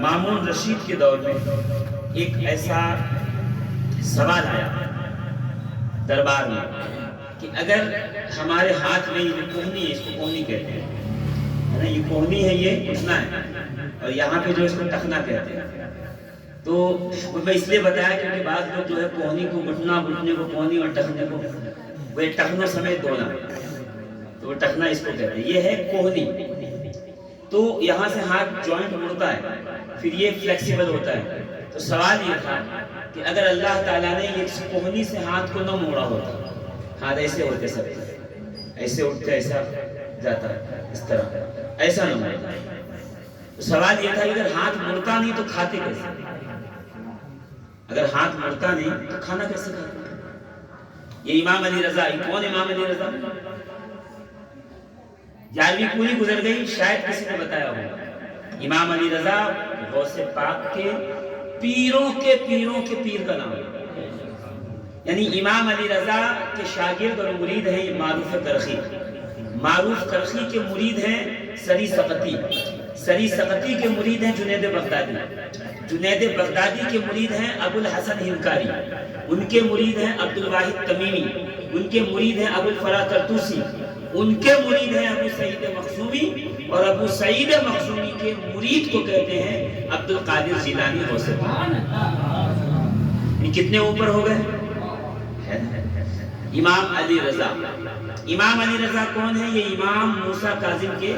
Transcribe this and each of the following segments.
مامون رشید کے دور میں ایک ایسا سوال آیا دربار میں کہ اگر ہمارے ہاتھ میں یہ کوہنی ہے، اس کو کوہنی کہتے ہیں نا، یہ کوہنی ہے، یہ اٹھنا ہے، اور یہاں پہ جو اس کو ٹخنا کہتے ہیں. تو میں اس لیے بتایا کیونکہ بعض لوگ جو ہے کوہنی کو گھٹنا، گھٹنے کو کوہنی اور ٹخنے کو وہ ٹخنوں سمیت دھونا، تو وہ ٹخنا اس کو کہتے ہیں. یہ ہے کوہنی. تو یہاں سے ہاتھ جوائنٹ مڑتا ہے، پھر یہ فلیکسیبل ہوتا ہے. تو سوال یہ تھا کہ اگر اللہ تعالیٰ نے یہ کوہنی سے ہاتھ کو نہ موڑا ہوتا، ہاتھ ایسے ہوتے سب، ایسے اٹھتے ایسا جاتا ہے، اس طرح ایسا نہ ہوتا. تو سوال یہ تھا کہ اگر ہاتھ مڑتا نہیں تو کھاتے کیسے؟ اگر ہاتھ مڑتا نہیں تو کھانا کیسے کھاتے؟ یہ امام علی رضا. کون امام علی رضا؟ 11ویں پوری گزر گئی، شاید کسی نے بتایا ہوگا. امام علی رضا غوث پاک کے پیروں کے پیروں کے پیر کا نام ہے. یعنی امام علی رضا کے شاگرد اور مرید ہیں معروف کرخی. معروف کرخی کے مرید ہیں سری سقطی. سری سقطی کے مرید ہیں جنید بغدادی. جنید بغدادی کے مرید ہیں ابو الحسن ہنکاری. ان کے مرید ہیں عبد الواحد تمیمی. ان کے مرید ہیں ابو الفرا طرطوسی. ان کے مرید ہیں ابو سعید مخزومی، اور ابو سعید مخزومی کے مرید کو کہتے ہیں عبد القادر جیلانی. غوث یہ کتنے اوپر ہو گئے؟ امام علی رضا. امام علی رضا کون ہے؟ یہ امام موسیٰ کاظم کے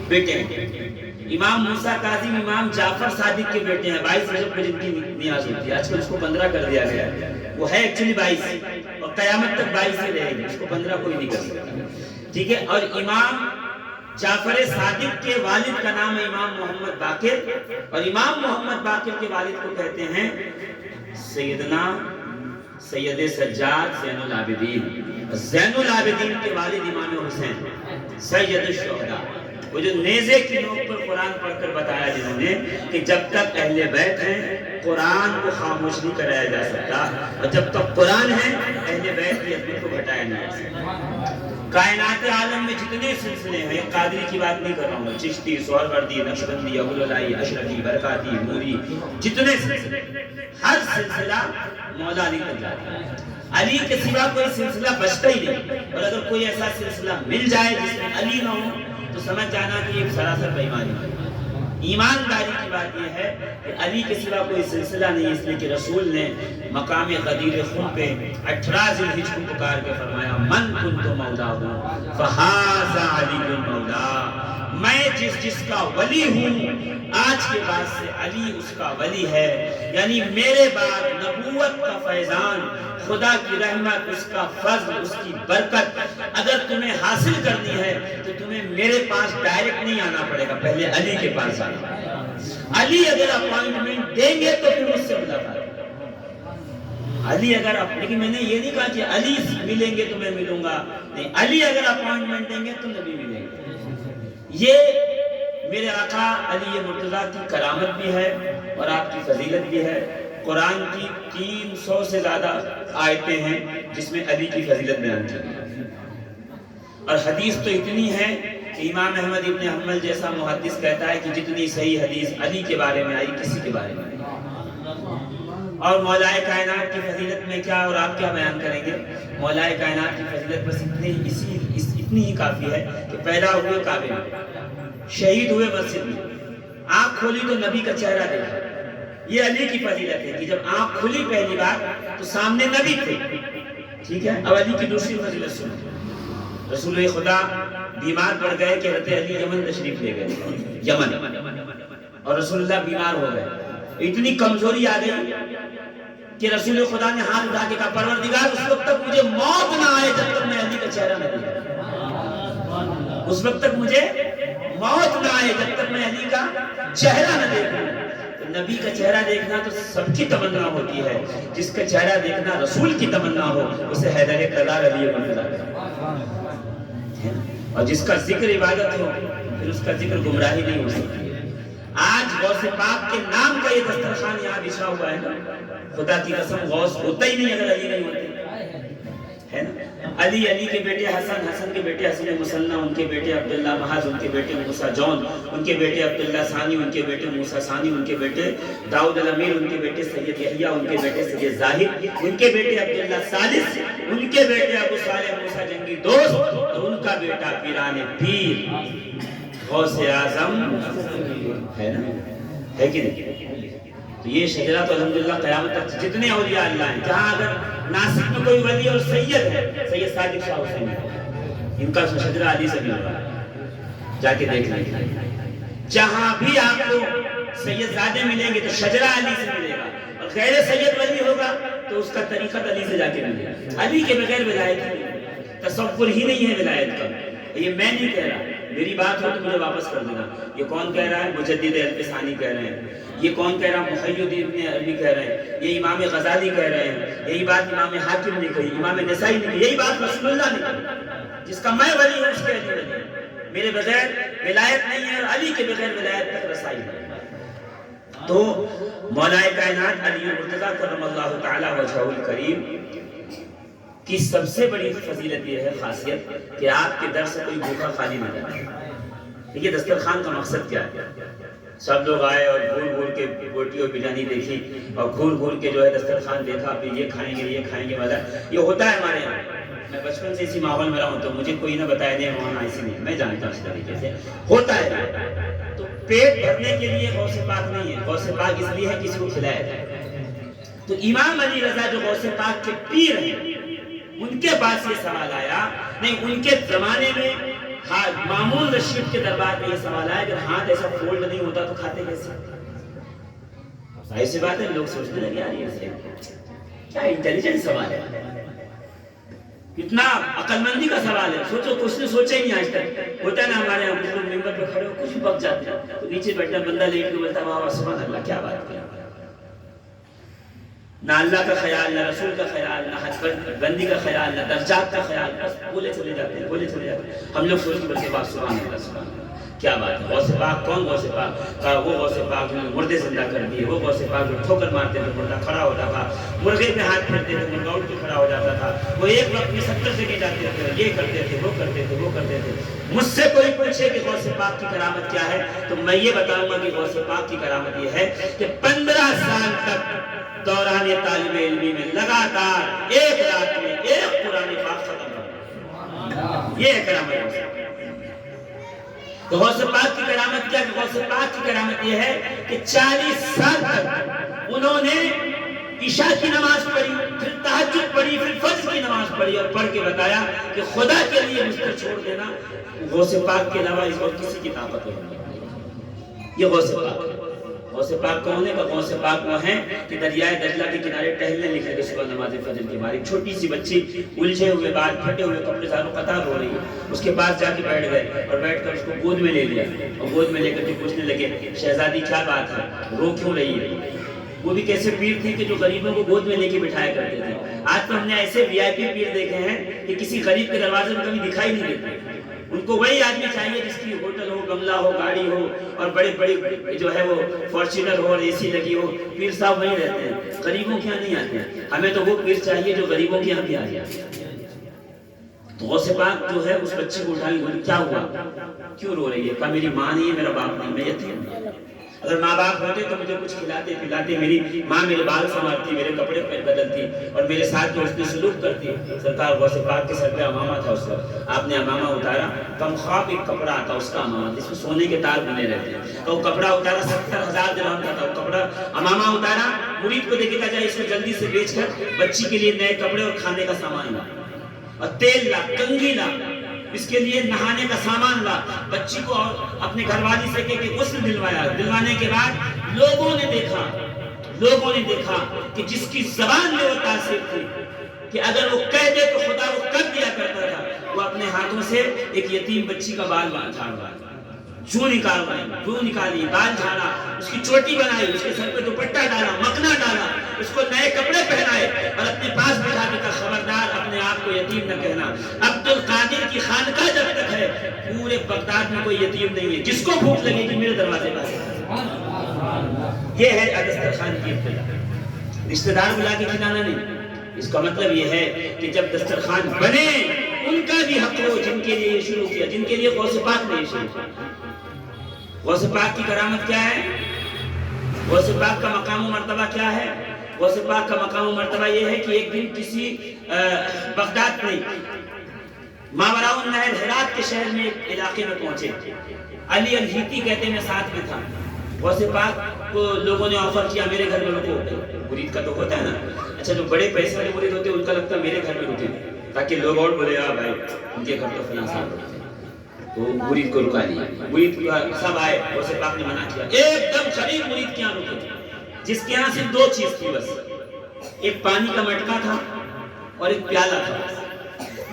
بیٹے ہیں. امام موسیٰ کاظم امام جعفر صادق کے بیٹے ہیں. 22 رجب کو جن کی نیاز ہوتی ہے. آج کل اس کو 15 کر دیا گیا ہے. وہ ہے ایکچولی 22 اور قیامت تک 22 ہی رہے گی. اس کو 15 کوئی نہیں کر سکتا. ٹھیک ہے. اور امام جعفر صادق کے والد کا نام ہے امام محمد باقر، اور امام محمد باقر کے والد کو کہتے ہیں سیدنا سید سجاد زین العابدین. زین العابدین کے والد امام حسین سید الشہداء، وہ جو نیزے کی نوک پر قرآن پڑھ کر بتایا جنہوں نے کہ جب تک اہل بیت ہیں قرآن کو خاموش نہیں کرایا جا سکتا، اور جب تک قرآن ہے اہل بیت کی عظمت کو گھٹایا نہیں جا سکتا. کائنات عالم میں جتنے سلسلے ہیں، قادری کی بات نہیں کر رہا ہوں، چشتی، سہروردی، نقشبندی، ابوالعلائی، اشرفی، برکاتی، نوری، جتنے سلسلے، ہر سلسلہ مولا علی تک جاتا ہے. علی کے سوا کوئی سلسلہ بچتا ہی نہیں. اور اگر کوئی ایسا سلسلہ مل جائے جس میں علی نہ ہو تو سمجھ جانا کہ یہ سراسر بے ایمانی ہے. ایمانداری کی بات یہ ہے کہ علی کے سوا کوئی سلسلہ نہیں، اس لیے کہ رسول نے مقام غدیر خم پہ 18 ذی الحجہ کو پکار کے فرمایا من کنت مولاه فہذا علی مولا. میں جس کا ولی ہوں آج کے بعد سے علی اس کا ولی ہے. یعنی میرے بعد نبوت کا فیضان، خدا کی رحمت، اس کا فضل، اس کی برکت اگر تمہیں حاصل کرنی ہے تو تمہیں میرے پاس ڈائریکٹ نہیں آنا پڑے گا، پہلے علی کے پاس آنا. علی اگر اپوائنٹمنٹ دیں گے تو پھر مجھ سے ملاقات. علی اگر لیکن میں نے یہ نہیں کہا کہ علی ملیں گے تو میں ملوں گا، نہیں، علی اگر اپوائنٹمنٹ دیں گے تو نبی ملیں گے. یہ میرے آقا علی مرتضیٰ کی کرامت بھی ہے اور آپ کی فضیلت بھی ہے. قرآن کی 300 سے زیادہ آیتیں ہیں جس میں علی کی فضیلت بیان کی گئی، اور حدیث تو اتنی ہے کہ امام احمد ابن حنبل جیسا محدث کہتا ہے کہ جتنی صحیح حدیث علی کے بارے میں آئی کسی کے بارے میں نہیں. اور مولا کائنات کی فضیلت میں کیا اور آپ کیا بیان کریں گے. مولا کائنات کی فضیلت بس اتنی ہی کافی ہے کہ پیدا ہوئے کعبے میں، شہید ہوئے مسجد میں، آنکھ کھولی تو نبی کا چہرہ دیکھا. یہ علی کی فضیلت ہے کہ جب آنکھ کھلی پہلی بار تو سامنے نبی تھے. ٹھیک ہے. اب علی کی دوسری فضیلت سنو. رسول خدا بیمار پڑ گئے کہ حضرت علی یمن تشریف لے گئے، یمن، اور رسول اللہ بیمار ہو گئے. اتنی کمزوری آ گئی کہ رسول خدا نے ہاتھ اٹھا کے کہا پروردگار اس وقت تک مجھے موت نہ آئے جب تک میں علی کا چہرہ نہ دیکھوں. اس وقت تک مجھے موت نہ آئے جب تک میں علی کا چہرہ نہ دیکھوں. نبی کا چہرہ دیکھنا تو سب کی تمنا ہوتی ہے، جس کا چہرہ دیکھنا رسول کی تمنا ہو اسے حیدر کرار علی مرتضیٰ. اور جس کا ذکر عبادت ہو پھر اس کا ذکر گمراہی نہیں ہو سکتی. آج غوث پاک کے نام کا یہ دسترخوان یہاں بچھا ہوا ہے نا، خدا کی قسم غوث ہوتا ہی نہیں اگر علی نہیں ہوتے. ہے نا. علی کے بیٹے حسن، حسن کے بیٹے حسن مسنہ، ان کے بیٹے عبداللہ محض، ان کے بیٹے موسیٰ جون، ان کے بیٹے عبداللہ ثانی، ان کے بیٹے موسیٰ ثانی، ان کے بیٹے داؤد الامیر، ان کے بیٹے سید یحییٰ، ان کے بیٹے سید ظاہر، ان کے بیٹے عبداللہ ثالث، ان کے بیٹے ابو صالح موسیٰ جنگی دوست، اور ان کا بیٹا پیران پیر غوث اعظم ہے نا، ہے کہ نہیں. تو یہ شجرہ تو الحمدللہ قیامت تک جتنے اولیاء اللہ ہیں، جہاں اگر ناسک میں کوئی ولی اور سید ہے، سید صادق شاہ حسین، ان کا شجرہ علی سے مل رہا ہے، جا کے دیکھ لیں. جہاں بھی آپ کو سید زادے ملیں گے تو شجرہ علی سے ملے گا، اور غیر سید ولی ہوگا تو اس کا طریقت علی سے جا کے ملے گا. علی کے بغیر ولایت نہیں، تصور ہی نہیں ہے ولایت کا. یہ میں نہیں کہہ رہا، میری بات ہو تو مجھے واپس کر دینا. یہ کون کہہ رہا ہے؟ مجدد الفسانی کہہ رہے ہیں. یہ کون کہہ رہا ہے؟ محی الدین ابن عربی کہہ رہے ہیں. یہ امام غزالی کہہ رہے ہیں. یہی بات امام حاکم نے کہی، امام نسائی نے کہی. یہی بات رسول اللہ نے کہی، جس کا میں ولی ہوں اس کے علی ولی ہے. میرے بغیر ولایت نہیں ہے، اور علی کے بغیر ولایت تک رسائی ہے. تو مولا کائنات علی المرتضیٰ کرم اللہ تعالی وجہہ الکریم کی سب سے بڑی فضیلت یہ ہے، خاصیت، کہ آپ کے در سے کوئی بھوکا خالی نہ جائے. دیکھیے دسترخوان کا مقصد کیا ہے؟ سب لوگ آئے اور گھور کے روٹی اور بریانی دیکھی، اور گھور کے جو ہے دسترخوان دیکھا، پھر یہ کھائیں گے والا. یہ ہوتا ہے ہمارے یہاں. میں بچپن سے اسی ماحول میں رہا ہوں، تو مجھے کوئی نہ بتایا نہیں وہاں ایسی نہیں، میں جانتا ہوں اس طریقے سے ہوتا ہے. تو پیٹ بھرنے کے لیے غوث پاک نہیں ہے، غوث پاک اس لیے ہے کسی کو کھلایا جائے. تو امام علی رضا جو غوث پاک کے پیر ہیں، ان کے پاس یہ سوال آیا، نہیں ان کے زمانے میں مامون رشید کے دربار میں یہ سوال آیا، اگر ہاتھ ایسا فولڈ نہیں ہوتا تو کھاتے کیسے؟ ایسی بات ہے، لوگ سوچنے لگے یار یہ کیا انٹیلیجنٹ سوال ہے، اتنا عقل مندی کا سوال ہے. سوچو کچھ نے سوچا ہی نہیں آج تک. ہوتا ہے نا ہمارے یہاں کچھ لوگ ممبر پہ کھڑے ہو کچھ بھی بک جاتے ہیں، تو نیچے بیٹھا بندہ لیٹ کے بولتا واہ سبحان اللہ، کیا بات کیا. نہ اللہ کا خیال، نہ رسول کا خیال، نہ حد بندی کا خیال، نہ درجات کا خیال، بس بولے چلے جاتے ہیں. ہم لوگ سوچتے بلکہ بات سبحان اللہ کیا بات ہے. غوث پاک کون؟ غوث پاک وہ غوث پاک جو مردے زندہ کر دیے، وہ غوث پاک جو ٹھوکر مارتے تھے مردہ کھڑا ہوتا تھا، مرغے پہ ہاتھ پھیرتے تھے مرغا اٹھ کے کھڑا ہو جاتا تھا. وہ ایک وقت میں 70 جگہ جاتے تھے، یہ کرتے تھے وہ کرتے تھے. مجھ سے کوئی پوچھے کہ غوث پاک کی کرامت کیا ہے، تو میں یہ بتاؤں گا کہ غوث پاک کی کرامت یہ ہے کہ 15 سال تک دوران طالب علمی میں لگاتار ایک رات میں ایک قرآن پاک ختم کرنا، یہ کرامت ہے. تو غوث پاک کی کرامت کیا؟ غوث پاک کی کرامت یہ ہے کہ 40 سال تک انہوں نے عشاء کی نماز پڑھی، پھر تہجد پڑھی، پھر فجر کی نماز پڑھی، اور پڑھ کے بتایا کہ خدا کے لیے مجھ پر چھوڑ دینا، غوث پاک کے علاوہ اس وقت کسی کی طاقت نہیں. یہ غوث پاک ہے. غوث پاک کون ہے؟ غوث پاک وہ ہیں کہ دریائے دجلہ کے کنارے ٹہلنے نکلے گے صبح نماز فجر کے بعد. ایک چھوٹی سی بچی الجھے ہوئے بال پھٹے ہوئے کپڑے زاروں قطار ہو رہی ہے، اس کے پاس جا کے بیٹھ گئے، اور بیٹھ کر اس کو گود میں لے لیا، اور گود میں لے کر کے پوچھنے لگے شہزادی کیا بات ہے، رو کیوں رہی ہے؟ وہ بھی کیسے پیر تھے کہ جو غریبوں کو گود میں لے کے بٹھایا کرتے تھے. آج تو ہم نے ایسے وی آئی پی پیر دیکھے ہیں کہ کسی غریب کے دروازے میں کبھی دکھائی نہیں دیتے. ان کو وہی آدمی چاہیے جس کی ہوٹل ہو، بنگلہ ہو، گاڑی ہو، اور بڑے جو ہے وہ فارچونر ہو اور اے سی لگی ہو. پیر صاحب وہیں رہتے ہیں، غریبوں کے یہاں نہیں آتے ہیں. ہمیں تو وہ پیر چاہیے جو غریبوں کے یہاں بھی آ جائے. تو غوث پاک جو ہے اس بچے کو اٹھائی، بولی کیا ہوا، کیوں رو رہی ہے؟ کہا میری ماں نہیں ہے، میرا باپ نہیں، میں یتیم ہوں. اگر ماں باپ ہوتے تو مجھے کچھ کھلاتے پلاتے، میری ماں میرے بال سنوارتی، میرے کپڑے بدلتی، اور میرے ساتھ جو اس نے سلوک کرتی. سرکار غوث پاک کے سر پہ امامہ تھا اس وقت، آپ نے امامہ اتارا. کم خواب ایک کپڑا آتا اس کا امامہ، جس میں سونے کے تار بنے رہتے ہیں. تو وہ کپڑا اتارا، 70,000 درہم کا تھا وہ کپڑا. امامہ اتارا، مرید کو دیکھے کہا جائے اس کو جلدی سے بیچ کر بچی کے لیے نئے کپڑے اور کھانے کا سامان لا، اور تیل لا، کنگھی لا، اس کے لیے نہانے کا سامان لا. بچی کو اپنے گھر والی سے کہہ کے غسل دلوایا. دلوانے کے بعد لوگوں نے دیکھا کہ جس کی زبان میں وہ تاثیر تھی کہ اگر وہ کہہ دے تو خدا وہ کر دیا کرتا تھا، وہ اپنے ہاتھوں سے ایک یتیم بچی کا بال جھاڑا، جو نکالی، بال جھاڑا، اس کی چوٹی بنائی، اس کے سر پہ دوپٹہ ڈالا، مکنا ڈالا، اس کو نئے کپڑے پہنائے، اور اپنے پاس بٹھا کے کہا خبردار اپنے آپ کو یتیم نہ کہنا. عبد القادر کی خانقاہ جب تک ہے پورے بغداد میں کوئی یتیم نہیں ہے، جس کو بھوک لگے گی میرے دروازے پر. یہ ہے دسترخوان کی ابتدا. رشتہ دار بلا کے کھلانا نہیں، اس کا مطلب یہ ہے کہ جب دسترخوان بنے ان کا بھی حق ہو جن کے لیے یہ شروع کیا، جن کے لیے غوث پاک نے یہ شروع کیا۔ غوث پاک کی کرامت کیا ہے؟ غوث پاک کا مقام و مرتبہ کیا ہے؟ غوث پاک کا مقام و مرتبہ یہ ہے کہ ایک دن کسی بغداد میں ماوراء النہر ہرات کے شہر میں ایک علاقے میں پہنچے، علی الہیتی کہتے ہیں، میں ساتھ میں تھا۔ غوث پاک کو لوگوں نے آفر کیا میرے گھر میں رکو، مرید کا تو ہوتا ہے نا، اچھا جو بڑے پیسے والے مرید ہوتے ہیں ان کا لگتا ہے میرے گھر میں رکے تاکہ لوگ اور بولے ہاں بھائی ان کے گھر تو فلاں صاحب رکھتے ہیں، تو مرید کو رکا دیا۔ مرید سب آئے، غوث پاک نے منع کیا، ایک دم قریب مرید کے یہاں رکے جس کے یہاں صرف دو چیز تھی بس، ایک پانی کا مٹکا تھا اور ایک پیالہ تھا،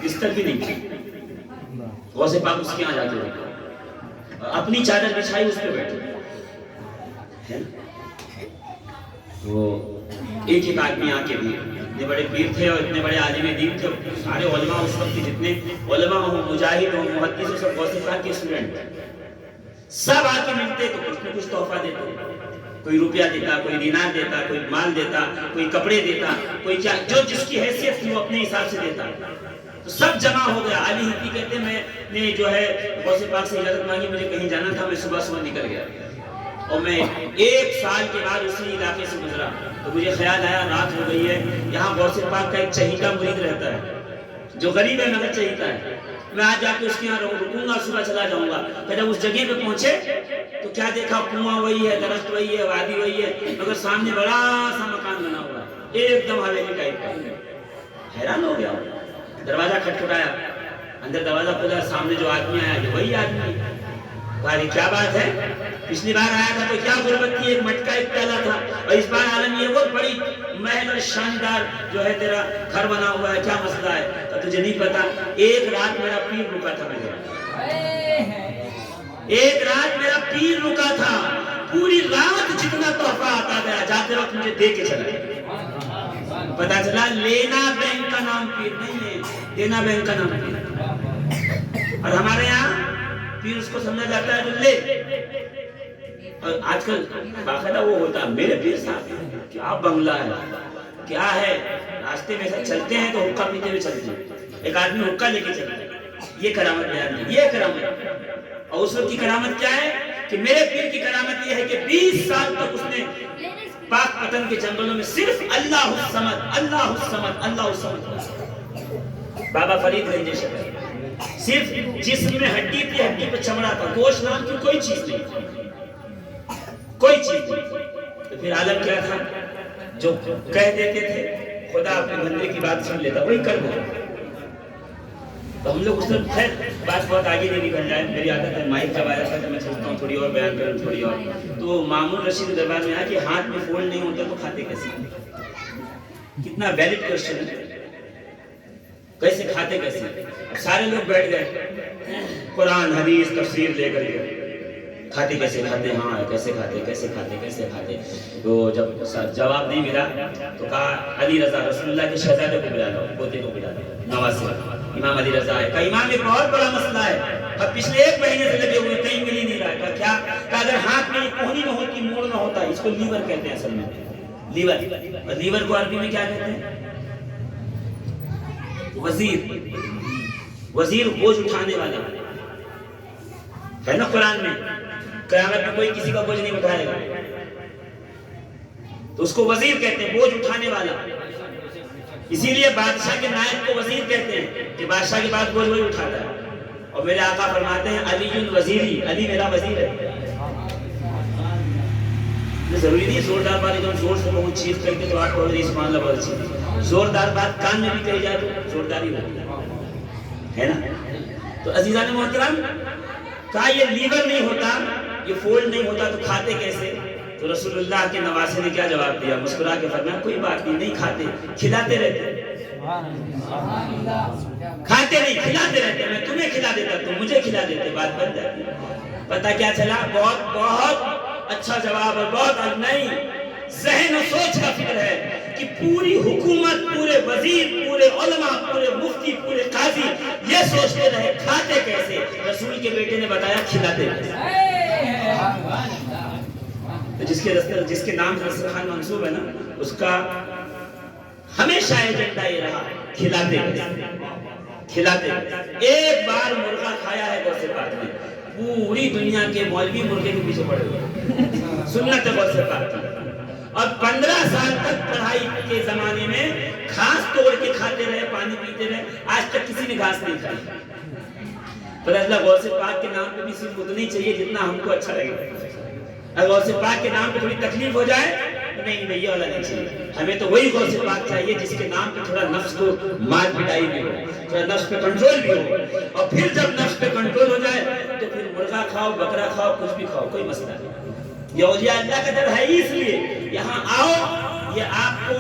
بستر بھی نہیں تھی۔ غوث پاک اس کے یہاں جا کے رکے، اپنی چادر بچھائی اس پہ بیٹھے۔ وہ ایک ایک آدمی آ کے بھی اتنے بڑے پیر تھے اور اتنے بڑے عالم دین تھے، سارے علماء اس وقت جتنے علماء ہوں، مجاہد ہوں، محدث ہوں، سب غوث پاک کے اسٹوڈنٹ، سب آ کے ملتے تو کچھ نہ کچھ تحفہ دیتے، کوئی روپیہ دیتا، کوئی دینار دیتا، کوئی مال دیتا، کوئی کپڑے دیتا، کوئی کیا جو جس کی حیثیت تھی وہ اپنے حساب سے دیتا۔ تو سب جمع ہو گیا۔ علی ہتی کہتے میں نے جو ہے غوث پاک سے اجازت مانگی، مجھے کہیں جانا تھا، میں صبح صبح نکل گیا اور میں 1 سال کے بعد اسی علاقے سے گزرا تو مجھے خیال آیا رات ہو گئی ہے، یہاں غوث پاک کا ایک چہیتا مرید رہتا ہے جو غریب ہے مگر چہیتا ہے، میں آج جا کے اس کے یہاں رکوں گا، صبح چلا جاؤں گا۔ کہ جب اس جگہ پہ پہنچے تو کیا دیکھا، کنواں وہی ہے، درخت وہی ہے، وادی وہی ہے، مگر سامنے بڑا سا مکان بنا ہوا ہے، ایک دم حویلی ٹائپ کا۔ حیران ہو گیا، دروازہ کھٹکھٹایا، اندر دروازہ کھلا، سامنے جو آدمی آیا یہ وہی آدمی۔ کہا کیا بات ہے، پچھلی بار آیا تھا تو کیا غربت تھی، ایک مٹکا ایک پیالہ تھا، اور اس بار عالم یہ بہت بڑی محل اور شاندار جو ہے تیرا گھر بنا ہوا ہے، کیا مسئلہ ہے؟ تو تجھے نہیں پتا، ایک رات میرا پیر رکا تھا، ایک رات میرا پیر رکا تھا، پوری رات جتنا تحفہ آتا گیا جاتے وقت مجھے دے کے چلا گیا۔ پتا چلا لینا بینک کا نام پیر نہیں ہے، دینا بینک کا نام پیر۔ اور ہمارے یہاں پیر اس کو سمجھا جاتا ہے جو لے، اور آج کل باقاعدہ وہ ہوتا ہے میرے پیر صاحب کیا بنگلہ ہے، کیا ہے، راستے میں چلتے ہیں تو حقہ پیتے ہوئے چلتے ہیں، ایک آدمی حقہ لے کے چلتا ہے، یہ کرامت بیان ہے، یہ کرامت۔ اور اس وقت کی کرامت کیا ہے کہ میرے پیر کی کرامت یہ ہے کہ 20 سال تک اس نے پاک پتن کے جنگلوں میں صرف اللہ الصمد اللہ الصمد اللہ الصمد، بابا فرید گنج شکر، صرف جسم میں ہڈی تھی، ہڈی پہ چمڑا تھا، گوشت نام کی کوئی چیز نہیں تھی، کوئی چیز نہیں۔ تو پھر عالم کیا تھا، جو کہہ دیتے تھے خدا اپنے بندے کی بات سن لیتا، وہی کر دو۔ تو ہم لوگ اس میں خیر بات بہت آگے نہیں نکل جائے، میری عادت ہے مائک جب آیا تھا تو میں سوچتا ہوں تھوڑی اور بیان کروں، تھوڑی اور۔ تو مامون رشید دربار میں آیا کہ ہاتھ میں فولڈ نہیں ہوتا تو کھاتے کیسے؟ کتنا ویلڈ کوشچن ہے، کیسے کھاتے کیسے؟ اب سارے لوگ بیٹھ گئے قرآن حدیث تفسیر لے کر کے، کھاتے کیسے کھاتے، ہاں کیسے کھاتے کیسے کھاتے کیسے کھاتے۔ تو جب جواب نہیں ملا تو کہا علی رضا رسول اللہ کے شہزادے کو بلا لو، پوتے کو بلا لو، نواسے امام علی رضا ہے۔ کہا امام ایک بہت بڑا مسئلہ ہے، اب پچھلے 1 مہینے سے لگے ہوئے کہیں مل ہی نہیں رہا ہے۔ کہا کیا؟ کہا اگر ہاتھ میں کوہنی نہ ہوتی، موڑ نہ ہوتا، اس کو لیور کہتے ہیں اصل میں، لیور۔ اور لیور کو عربی میں کیا کہتے ہیں؟ وزیر۔ وزیر بوجھ اٹھانے والا ہے نا قرآن میں، قیامت میں کوئی کسی کا بوجھ نہیں اٹھائے گا تو اس کو وزیر کہتے ہیں، بوجھ اٹھانے والا۔ اسی لیے بادشاہ کے نائب کو وزیر کہتے ہیں کہ بادشاہ کے بعد بوجھ وہی اٹھاتا ہے۔ اور میرے آقا فرماتے ہیں علی وزیری، علی میرا وزیر ہے۔ ضروری نہیں زوردار بات ایک زور سے بہت چیز کر کے تو آپ کو سبحان اللہ بہت اچھی، زوردار بات کان میں بھی کہی جائے تو زورداری ہوتی ہے نا۔ تو عزیزان محترم، کہا یہ لیور نہیں ہوتا، یہ فولڈ نہیں ہوتا تو کھاتے کیسے؟ تو رسول اللہ کے نواسے نے کیا جواب دیا؟ مسکرا کے فرمایا کوئی بات نہیں کھاتے، کھلاتے رہتے، کھاتے نہیں کھلاتے رہتے، میں تمہیں کھلا دیتا تم مجھے کھلا دیتے، بات بن جاتی۔ پتہ کیا چلا؟ بہت بہت اچھا جواب اور بہت نہیں ذہن و سوچ کا فکر ہے کہ پوری حکومت، پورے وزیر، پورے علماء، پورے مفتی، پورے قاضی یہ سوچتے رہے کھاتے کیسے؟ رسول کے بیٹے نے بتایا کھلاتے کیسے۔ تو جس کے نام سے دسترخوان منصوب ہے نا، اس کا ہمیشہ ایجنڈا یہ رہا کھلاتے کھلاتے. ایک بار مرغا کھایا ہے غوث پاک نے، پوری دنیا کے مولوی مرغے کے پیچھے پڑے ہوئے، سنت غوث پاک کی. اور 15 سال تک پڑھائی کے زمانے میں گھاس توڑ کے کھاتے رہے، پانی پیتے رہے، آج تک کسی نے گھاس نہیں کھائی. پر اللہ غوث پاک کے نام پہ بھی صرف اتنا ہی چاہیے جتنا ہم کو اچھا لگے. اگر غوث پاک کے نام پہ تھوڑی تکلیف ہو جائے، نہیں یہ والا نہیں چاہیے. ہمیں تو وہی غوث پاک چاہیے جس کے نام پہ تھوڑا نفس کو مار پٹائی بھی ہو، تھوڑا نفس پہ کنٹرول بھی ہو. اور پھر جب نفس پہ کنٹرول ہو جائے تو پھر مرغا کھاؤ، بکرا کھاؤ، کچھ بھی کھاؤ، کوئی مسئلہ نہیں. یہ اولیاء اللہ کا در ہے، اس لیے یہاں آؤ، یہ آپ کو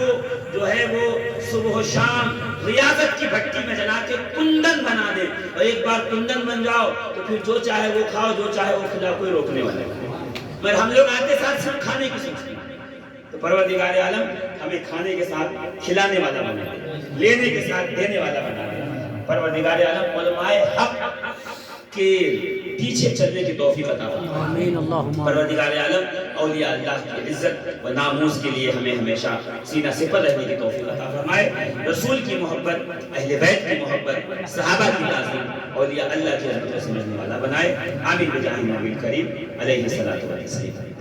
جو ہے وہ صبح و شام ریاضت کی بھٹی میں جلا کے کندن بنا دے. اور ایک بار کندن بن جاؤ تو پھر جو چاہے وہ کھاؤ، جو چاہے وہ کھلاؤ، کوئی روکنے والا نہیں. مگر ہم لوگ آتے ساتھ صرف کھانے کی سوچتے ہیں. تو پروردگار عالم ہمیں کھانے کے ساتھ کھلانے والا بنا دے، لینے کے ساتھ دینے والا بنا دے. پروردگار عالم علماء حق کے پیچھے چلنے کی توفیق عطا فرمائے. پروردگار عالم اولیاء اللہ کی عزت و ناموس کے لیے ہمیں ہمیشہ سینہ سپر رہنے کی توفیق عطا فرمائے. رسول کی محبت، اہل بیت کی محبت، صحابہ کی تعظیم، اولیاء اللہ کی عظمت سمجھنے والا بنائے. آمین بجاہ نبی کریم علیہ الصلوۃ والسلام.